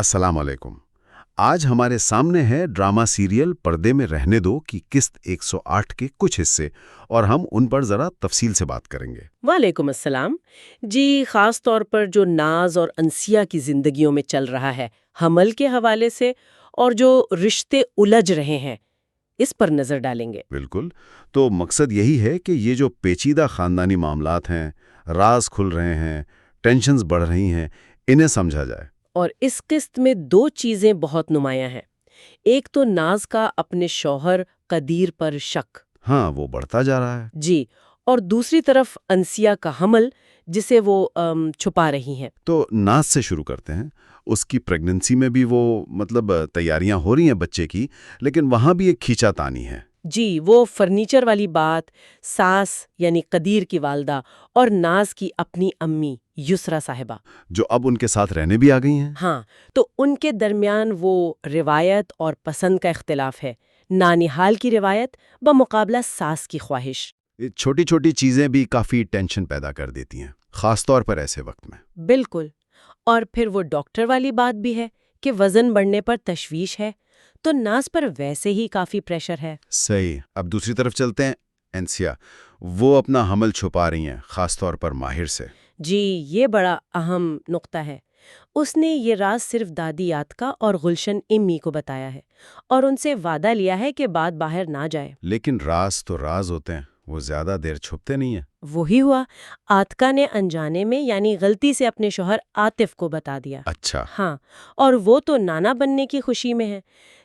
السلام علیکم۔ آج ہمارے سامنے ہے ڈرامہ سیریل پردے میں رہنے دو کی قسط 108 کے کچھ حصے، اور ہم ان پر ذرا تفصیل سے بات کریں گے۔ وعلیکم السلام جی۔ خاص طور پر جو ناز اور انسیہ کی زندگیوں میں چل رہا ہے حمل کے حوالے سے، اور جو رشتے الجھ رہے ہیں اس پر نظر ڈالیں گے۔ بالکل، تو مقصد یہی ہے کہ یہ جو پیچیدہ خاندانی معاملات ہیں، راز کھل رہے ہیں، ٹینشنز بڑھ رہی ہیں، انہیں سمجھا جائے۔ اور اس قسط میں دو چیزیں بہت نمایاں ہیں۔ ایک تو ناز کا اپنے شوہر قدیر پر شک، ہاں، وہ بڑھتا جا رہا ہے۔ جی، اور دوسری طرف انسیہ کا حمل جسے وہ چھپا رہی ہیں۔ تو ناز سے شروع کرتے ہیں۔ اس کی پریگننسی میں بھی وہ تیاریاں ہو رہی ہیں بچے کی، لیکن وہاں بھی ایک کھینچا تانی ہے۔ جی، وہ فرنیچر والی بات ساس یعنی قدیر کی والدہ اور ناز کی اپنی امی یسرا صاحبہ، جو اب ان کے ساتھ رہنے بھی آ گئی ہیں۔ ہاں، تو ان کے درمیان وہ روایت اور پسند کا اختلاف ہے۔ نانیحال کی روایت بمقابلہ ساس کی خواہش۔ چھوٹی چھوٹی چیزیں بھی کافی ٹینشن پیدا کر دیتی ہیں، خاص طور پر ایسے وقت میں۔ بالکل، اور پھر وہ ڈاکٹر والی بات بھی ہے کہ وزن بڑھنے پر تشویش ہے، تو ناز پر ویسے ہی کافی پریشر ہے۔ صحیح۔ اب دوسری طرف چلتے ہیں۔ انسیہ، وہ اپنا حمل چھپا رہی ہیں، خاص طور پر ماہر سے۔ جی، یہ بڑا اہم نقطہ ہے۔ اس نے یہ راز صرف دادی آتکا اور گلشن امی کو بتایا ہے، اور ان سے وعدہ لیا ہے کہ بات باہر نہ جائے۔ لیکن راز تو راز ہوتے ہیں، وہ زیادہ دیر چھپتے نہیں ہیں۔ وہی ہوا، آتکا نے انجانے میں یعنی غلطی سے اپنے شوہر عاطف کو بتا دیا۔ اچھا۔ ہاں، اور وہ تو نانا بننے کی خوشی میں ہے،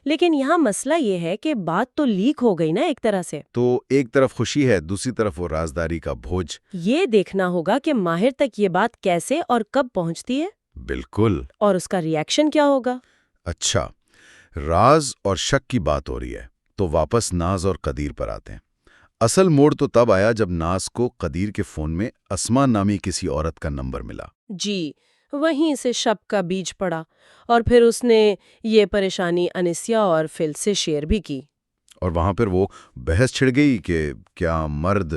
لیکن یہاں مسئلہ یہ ہے کہ بات تو لیک ہو گئی نا ایک طرح سے۔ تو ایک طرف خوشی ہے، دوسری طرف وہ رازداری کا بوجھ۔ یہ دیکھنا ہوگا کہ ماہر تک یہ بات کیسے اور کب پہنچتی ہے۔ بالکل۔ اور اس کا ریاکشن کیا ہوگا۔ اچھا، راز اور شک کی بات ہو رہی ہے، تو واپس ناز اور قدیر پر آتے ہیں۔ اصل موڑ تو تب آیا جب ناز کو قدیر کے فون میں اسما نامی کسی عورت کا نمبر ملا۔ جی، وہیں سے شک کا بیج پڑا، اور پھر اس نے یہ پریشانی انسیہ اور فل سے شیئر بھی کی۔ اور وہاں پر وہ بحث چھڑ گئی کہ کیا مرد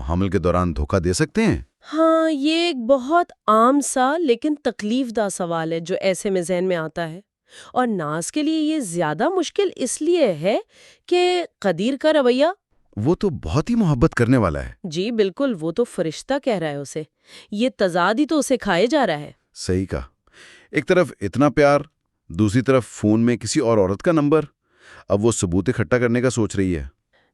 حمل کے دوران دھوکہ دے سکتے ہیں؟ ہاں، یہ ایک بہت عام سا لیکن تکلیف دہ سوال ہے جو ایسے میں ذہن میں آتا ہے، اور ناز کے لیے یہ زیادہ مشکل اس لیے ہے کہ قدیر کا رویہ۔ وہ تو بہت ہی محبت کرنے والا ہے۔ جی بالکل، وہ تو فرشتہ کہہ رہا ہے اسے، یہ تضاد ہی تو اسے کھائے جا رہا ہے۔ صحیح کہا۔ ایک طرف اتنا پیار، دوسری طرف فون میں کسی اور عورت کا نمبر۔ اب وہ ثبوت اکٹھا کرنے کا سوچ رہی ہے،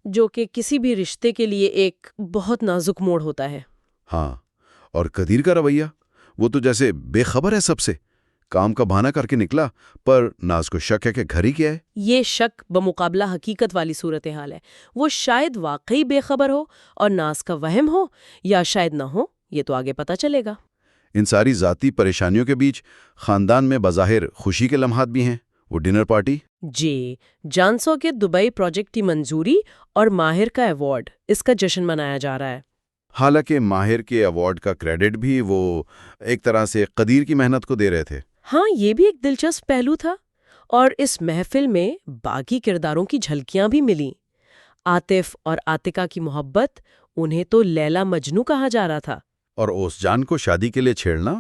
جو کہ کسی بھی رشتے کے لیے ایک بہت نازک موڑ ہوتا ہے۔ ہاں، اور قدیر کا رویہ، وہ تو جیسے بے خبر ہے سب سے، کام کا بہانہ کر کے نکلا، پر ناز کو شک ہے کہ گھر ہی کیا ہے۔ یہ شک بمقابلہ حقیقت والی صورتحال ہے۔ وہ شاید واقعی بے خبر ہو اور ناز کا وہم ہو، یا شاید نہ ہو، یہ تو آگے پتہ چلے گا۔ ان ساری ذاتی پریشانیوں کے بیچ خاندان میں بظاہر خوشی کے لمحات بھی ہیں۔ وہ ڈنر پارٹی، جی، جانسو کے دبئی پروجیکٹ کی منظوری اور ماہر کا ایوارڈ، اس کا جشن منایا جا رہا ہے۔ حالانکہ ماہر کے ایوارڈ کا کریڈٹ بھی وہ ایک طرح سے قدیر کی محنت کو دے رہے تھے۔ ہاں، یہ بھی ایک دلچسپ پہلو تھا، اور اس محفل میں باقی کرداروں کی جھلکیاں بھی ملیں۔ عاطف اور عاتکہ کی محبت، انہیں تو لیلا مجنو کہا جا رہا تھا۔ اور اوس جان کو شادی کے لیے چھیڑنا،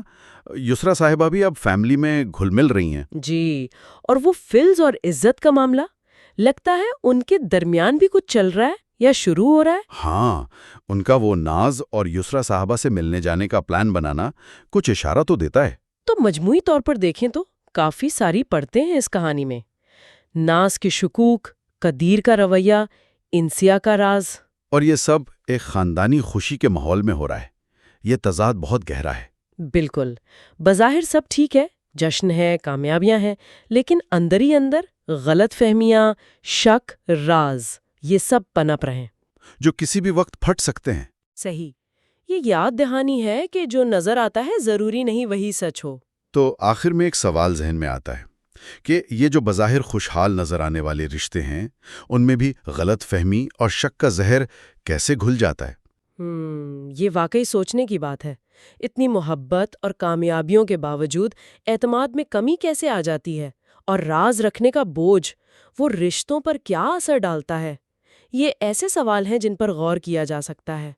یسرا صاحبہ بھی اب فیملی میں گھل مل رہی ہیں۔ جی، اور وہ فلز اور عزت کا معاملہ، لگتا ہے ان کے درمیان بھی کچھ چل رہا ہے یا شروع ہو رہا ہے۔ ہاں، ان کا وہ ناز اور یسرا صاحبہ سے ملنے جانے کا پلان بنانا کچھ اشارہ تو دیتا ہے۔ تو مجموعی طور پر دیکھیں تو کافی ساری پرتیں ہیں اس کہانی میں۔ ناز کے شکوک، قدیر کا رویہ، انسیہ کا راز، اور یہ سب ایک خاندانی خوشی کے ماحول میں ہو رہا ہے۔ یہ تضاد بہت گہرا ہے۔ بالکل، بظاہر سب ٹھیک ہے، جشن ہے، کامیابیاں ہیں، لیکن اندر ہی اندر غلط فہمیاں، شک، راز، یہ سب پنپ رہے ہیں جو کسی بھی وقت پھٹ سکتے ہیں۔ صحیح، یہ یاد دہانی ہے کہ جو نظر آتا ہے ضروری نہیں وہی سچ ہو۔ تو آخر میں ایک سوال ذہن میں آتا ہے کہ یہ جو بظاہر خوشحال نظر آنے والے رشتے ہیں، ان میں بھی غلط فہمی اور شک کا زہر کیسے گھل جاتا ہے؟ یہ واقعی سوچنے کی بات ہے۔ اتنی محبت اور کامیابیوں کے باوجود اعتماد میں کمی کیسے آ جاتی ہے، اور راز رکھنے کا بوجھ وہ رشتوں پر کیا اثر ڈالتا ہے؟ یہ ایسے سوال ہیں جن پر غور کیا جا سکتا ہے۔